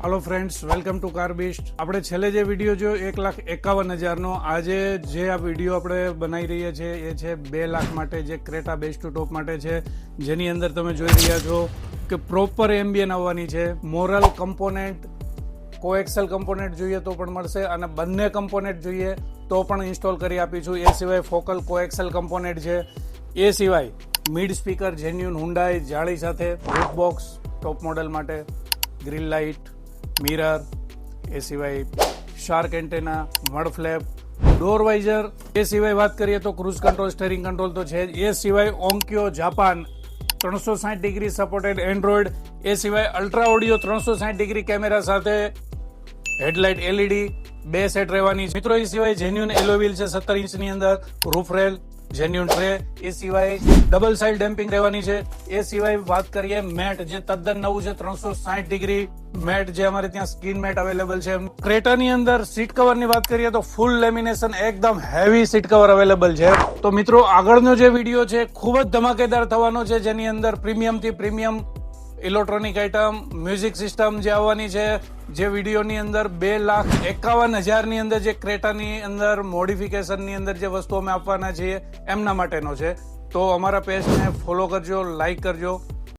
Hello friends, welcome to Carbist. આપણે છેલ્લે જે વિડીયો જોયો 1,51,000નો, આજે જે આ વિડીયો આપણે બનાવી રહ્યા છે એ છે 2 લાખ માટે, જે ક્રેટા બેઝ ટુ ટોપ માટે છે, જેની અંદર તમે જોઈ રહ્યા છો કે પ્રોપર એમ્બિયન આવવાની છે, મોરલ કમ્પોનેન્ટ, કોએક્સેલ કમ્પોનેન્ટ જોઈએ તો પણ મળશે અને બંને કમ્પોનેન્ટ જોઈએ તો પણ ઇન્સ્ટોલ કરી આપીશું। એ સિવાય ફોકલ કોએક્સેલ કમ્પોનેન્ટ છે, એ સિવાય મિડ સ્પીકર જેન્યુન હુન્ડાઈ જાળી સાથે, રૂફ બોક્સ ટોપ મોડલ માટે, ગ્રીલ લાઇટ, મિરર, એ સિવાય shark antenna, mud flap, door visor, એ સિવાય વાત કરીએ તો ક્રૂઝ કંટ્રોલ, સ્ટીરિંગ કંટ્રોલ તો છે જ, એ સિવાય ઓન્ક્યો જાપાન 360 ડિગ્રી સપોર્ટેડ એન્ડ્રોઈડ, એ સિવાય અલ્ટ્રા ઓડિયો 360 ડિગ્રી કેમેરા સાથે, હેડલાઇટ એલઈડી 2 સેટ રહેવાની છે મિત્રો। એ સિવાય જેન્યુન એલો વ્હીલ છે 17 ઇંચની અંદર, રૂફ રેલ, જેન્યુન ટ્રે, એ સિવાય ડબલ સાઇડ ડેમ્પિંગ રહેવાની છે। એ સિવાય વાત કરીએ મેટ, જે તદ્દન નવું છે, 360 ડિગ્રી મેટ, જે અમારે ત્યાં સ્કિન મેટ અવેલેબલ છે। ક્રેટાની અંદર સીટ કવર ની વાત કરીએ તો ફૂલ લેમિનેશન, એકદમ હેવી સીટ કવર અવેલેબલ છે। તો મિત્રો આગળનો જે વિડીયો છે ખૂબ જ ધમાકેદાર થવાનો છે, જેની અંદર પ્રીમિયમ થી premium electronic item, music system જે આવવાની છે, જે વિડીયોની અંદર 2,51,000 ની અંદર જે ક્રેટાની અંદર મોડિફિકેશન ની અંદર જે વસ્તુ અમે આપવાના છીએ એમના માટેનો છે। તો અમારા પેજને ફોલો કરજો, લાઈક કરજો।